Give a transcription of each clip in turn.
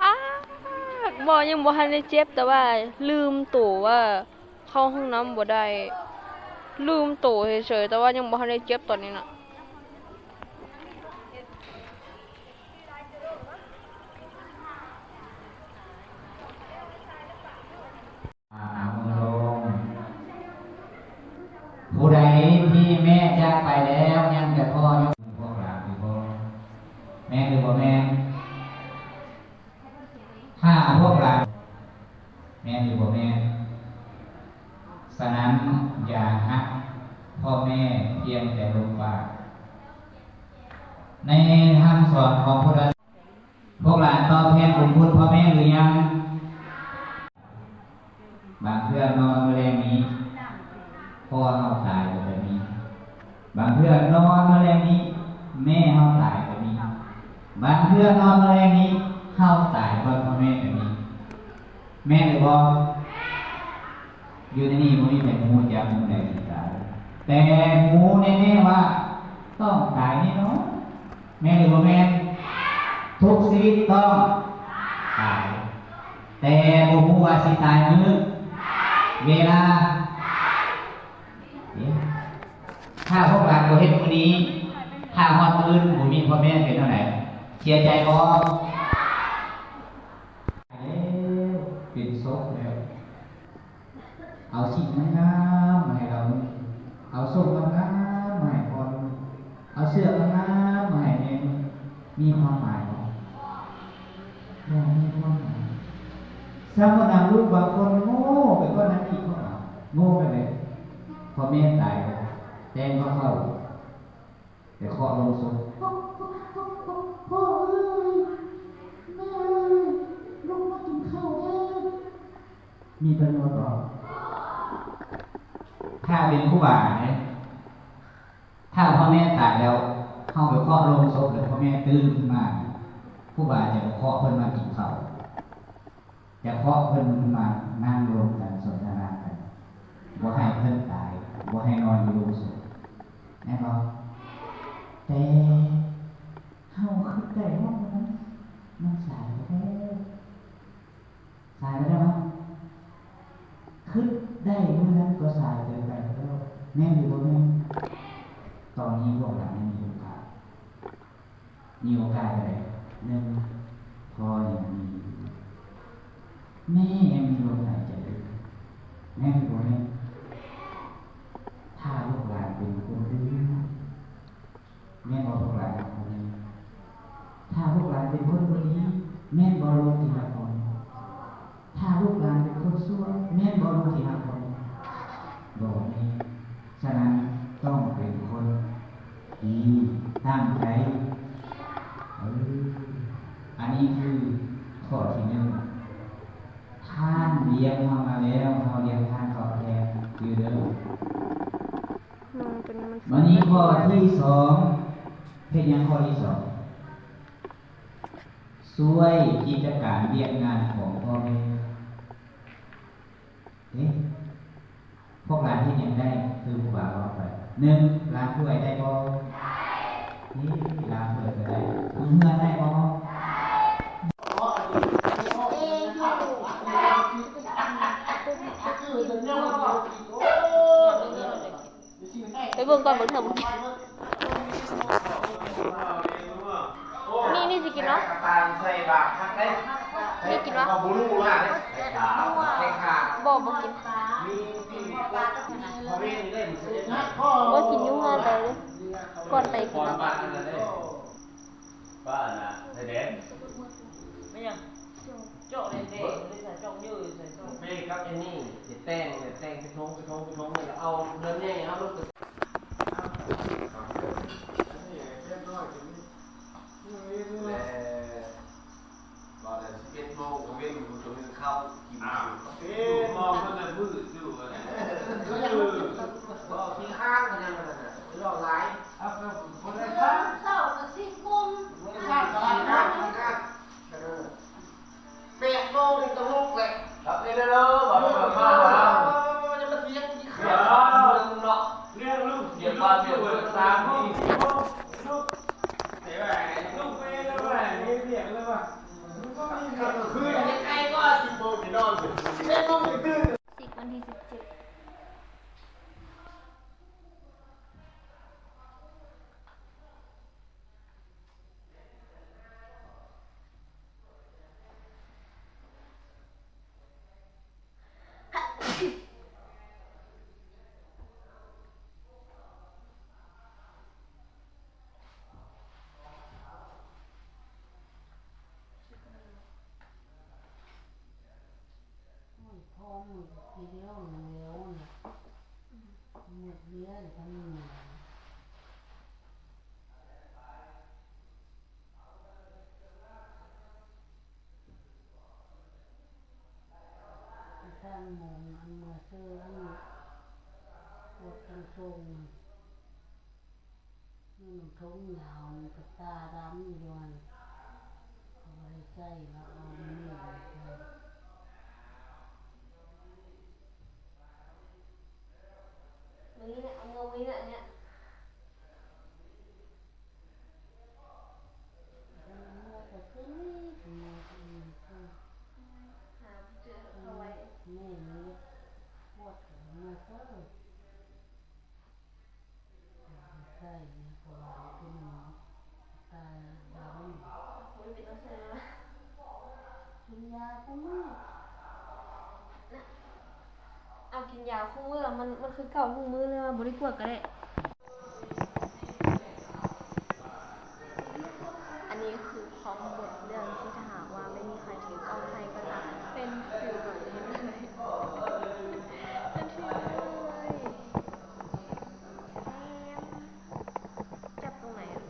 อ้าบ่ยังบ่ทันได้เจ็บแต่ว่าลืมตัวว่าเข้าห้องน้ำบ่ได้ลืมตัวเฉยๆแต่ว่ายังบ่ทันได้เจ็บตอนนี้น่ะผู้ใดที่แม่จากไปแล้วยังแต่พ่อยังพวกหลานหรือพ่อแม่หรือพ่อแม่ถ้าพวกหลานแม่หรือพ่อแม่ฉะนั้นอย่าหักพ่อแม่เพียงแต่ลมปากในคำสอนของพุทธศาสนาพวกหลานตอบแทนบุญคุณพ่อแม่หรือยังบางเพื่อนนอนแรงนี้พ่อเขาตายก็จะมีบางเพื่อนนอนมาแรงนี้แม่เขาตายก็มีบางเพื่อนนอนมาแรงนี้เขาตายเพราะพ่อแม่ก็มีแม่หรือพ่ออยู่ในนี้มันมีแต่งูจะงูใดที่ตายแต่งูแน่ๆว่าต้องตายแน่นอนแม่หรือพ่อแม่ทุกชีวิตต้องตายแต่บุคคลว่าสิตายมื้อเวลาถ้าพวกเราโดยเหตุผลนี้ถ้าฮอดมื้อบ่มีพ่อแม่เป็นเท่าไหร่เสียใจบ่เป็นศพแล้วเอาสิ่งงามๆมาให้เราเอาส้มงามๆมาให้พ่อเอาเสื้องามๆมาให้แม่มีความหมายบ่มีความหมายสามคนนำลูกบางคนโง่ไปก็นั้นอีกเขาโง่ไปเลยพอแม่ตายแจ้งเขาเข้าแต่เคาะลงศพพ่อเอ้ยแม่เอ้ยลงมากินข้าวแม่มีประโยชน์หรอถ้าเป็นผู้บ่าเนี่ยถ้าพ่อแม่ตายแล้วเข้าไปเคาะลงศพหรือพ่อแม่ตื่นขึ้นมาผู้บ่าจะเคาะเพิ่นมากินข้าวจะเคาะเพิ่นมานั่งรวมกันสนทนากันบ่ให้เพิ่นตายบ่ให้นอนอยู่โรงศพแน่นอนแต่เฮาคิดได้ว่ามันสายไปแล้วสายไปแล้วมั้งคิดได้เมื่อนั้นก็สายไปแล้วแม่หรือบ่แม่ตอนนี้พวกเรามีโอกาสอะไรหนึ่งพออย่างนี้แม่ยังมีลมหายใจอยู่แม่รู้ไหมถ้าลูกหลานเป็นคนดีแม่บอกลูกหลานคนนี้ถ้าลูกหลานเป็นคนดีแม่บอกลูกที่รักคนถ้าลูกหลานเป็นคนชั่วแม่บอกลูกที่รักคนบอกนี้ฉะนั้นต้องเป็นคนดีตั้งใจอันนี้คือข้อที่หนึ่งท่านเลี้ยงเรามาแล้วเราเลี้ยงท่านตอบแทนคือเดิมวันนี้ข้อที่สองเพศยังข้อที่สองช่วยกิจการเรียกงานของพ่อแม่พวกร้านที่ยังได้คือผู้บ่าวเอาไปหนึ่งร้านถ้วยได้บ่นี่ร้านถ้วยก็ได้คุณเงินได้บ่ไปเบิ่งก่อนเบิ่งเถอะนี่สิกินเนาะนี่กินวะบ่กินบ่กินยุ่งงานเลยก่อนไปกินบ้านนะเด็ดไม่ยังโจ๊ะเด็ดใส่โจ๊ะยืดใส่โจ๊ะเป้กับไอ้นี่แต้งไปทงแล้วเอาเนื้อเนี่ยเอาลูกมองมันจะมืดอยู่นะที่ข้างกันยังไงนะรอไล่เอาไปคนละข้างเศร้ากับซี่กุ้งข้างเปียกโม่ในตะลุกเลยรับได้เลยบอกมาจะมาเลี้ยงที่ข้างเมืองเนาะเลี้ยงลูกเดี๋ยวตอนเดี๋ยวตามลูกเดี๋ยวลูกไปเล ทีเดียวเร็วนะหมดเบี้ยหรือทำยังไงถ้าหมองอันมาซื้ออันปวดกันทรงนี่มันท้องยาวมันก็ตาดำอยู่ด้วยเอาไว้ใส่แล้วเอาเนื้อใส่นี่เนี่ยเอาเงาไว้เนี่ยอันเนี้ย แล้วก็ขึ้นนี่ถึงมาถึงขึ้น หาเจอเอาไว้ แม่นี้ปวดหัวมาเท่าใส่เนี่ยพอขึ้นมาตาดำ มันเป็นต้องใช้แล้ว กินยาก็ไม่ เอากินยาคู่มือมันคือเก่าคู่มือเลยว่าบริกวดก็ได้ อันนี้คือพร้อมบทเรื่องที่ถ้าหากว่าไม่มีใครถือกล้องให้ก็จะเป็นฟิลแบบนี้เลยเป็นฟิลเลยจับตรงไหนอ่ะ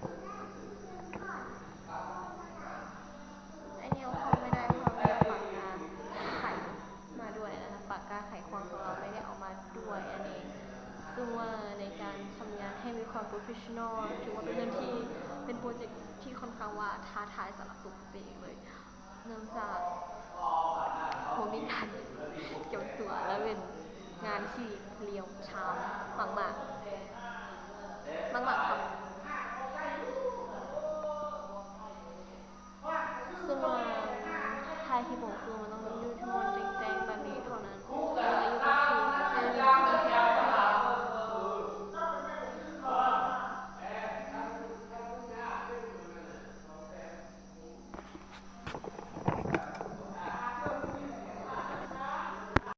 ไอเนี้ยเข้าไม่ได้เพราะเราไม่ได้ปากกาไขมาด้วยนะคะปากกาไขควงของเราไม่ได้เอามาด้วยอันนี้ซึ่งว่าในการทำงานให้มีความโปรเฟชชั่นอลถือว่าเป็นเรื่องที่เป็นโปรเจกต์ที่ค่อนข้างว่าท้าทายสำหรับตัวผมเองเลยเนื่องจากผมมีการเก็บตัวและเป็นงานที่เรียวช้ามากๆมากๆครับซึ่งว่าท้ายที่ผมคือมันต้องยืดทั้งวัน